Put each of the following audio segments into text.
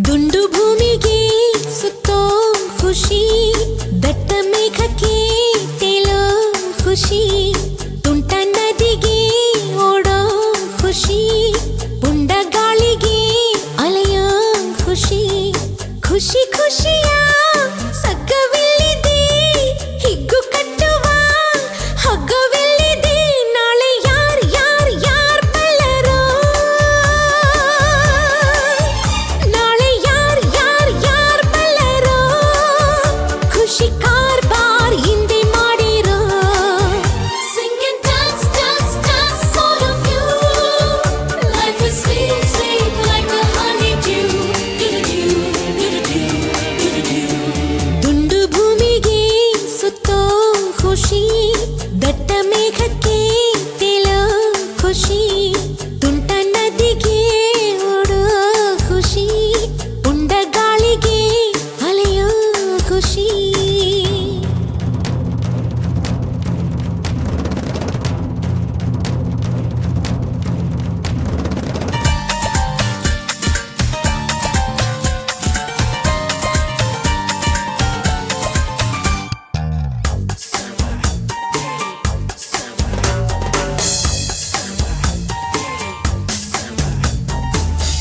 ದುಂಡು ಭೂಮಿಗೆ ಸುತ್ತೋ ಖುಷಿ, ದಟ್ಟ ಮೇಘಕ್ಕೆ ತೇಲೋ ಖುಷಿ, ತುಂಟ ನದಿಗೆ ಓಡೋ ಖುಷಿ, ಪುಂಡ ಗಾಳಿಗೆ ಅಲೆಯೋ ಖುಷಿ, ಖುಷಿ ಖುಷಿಯ ಸಗ್ಗವಿಲ್ಲಿದೆ, ಹಿಗ್ಗು ಕಟ್ಟುವ ಹಗ್ಗವಿಲ್ಲಿದೆ, ನಾಳೆ ಯಾರ್ ಬಲ್ಲರೋ, ನಾಳೆ ಯಾರ್ ಬಲ್ಲರೋ, ಖುಷಿ ಕಾರ್ಬಾರ್ ಹಿಂದೆ ಮಾಡಿರೋ. Sing and dance, dance, dance, all of you. Life is sweet, sweet like a honeydew. Do-do-do, do-do-do, do-do-do. ದುಂಡು ಭೂಮಿಗೆ ಸುತ್ತೋ ಖುಷಿ, ದಟ್ಟ ಮೇಘಕ್ಕೆ ತೇಲೋ ಖುಷಿ, ತುಂಟ ನದಿಗೆ ಓಡೋ ಖುಷಿ, ಪುಂಡ ಗಾಳಿಗೆ ಅಲೆಯೋ ಖುಷಿ.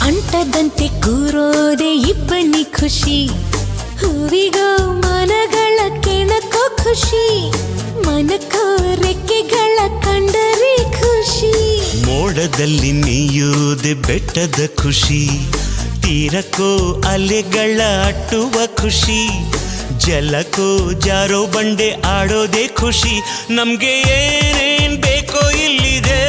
ಅಂಟದಂತೆ ಕೂರೋದೆ ಇಬ್ಬನಿ ಖುಷಿ, ಹೂವಿಗೋ ಮನಗಳ ಕೆಣಕೋ ಖುಷಿ, ಮನಕೋ ರೆಕ್ಕೆಗಳ ಕಂಡರೆ ಖುಷಿ, ಮೋಡದಲ್ಲಿ ನೀಯುವುದೇ ಬೆಟ್ಟದ ಖುಷಿ, ತೀರಕ್ಕೋ ಅಲೆಗಳ ಅಟ್ಟುವ ಖುಷಿ, ಜಲಕ್ಕೋ ಜಾರೋ ಬಂಡೆ ಆಡೋದೇ ಖುಷಿ, ನಮ್ಗೆ ಏನೇನ್ ಬೇಕೋ ಇಲ್ಲಿದೆ.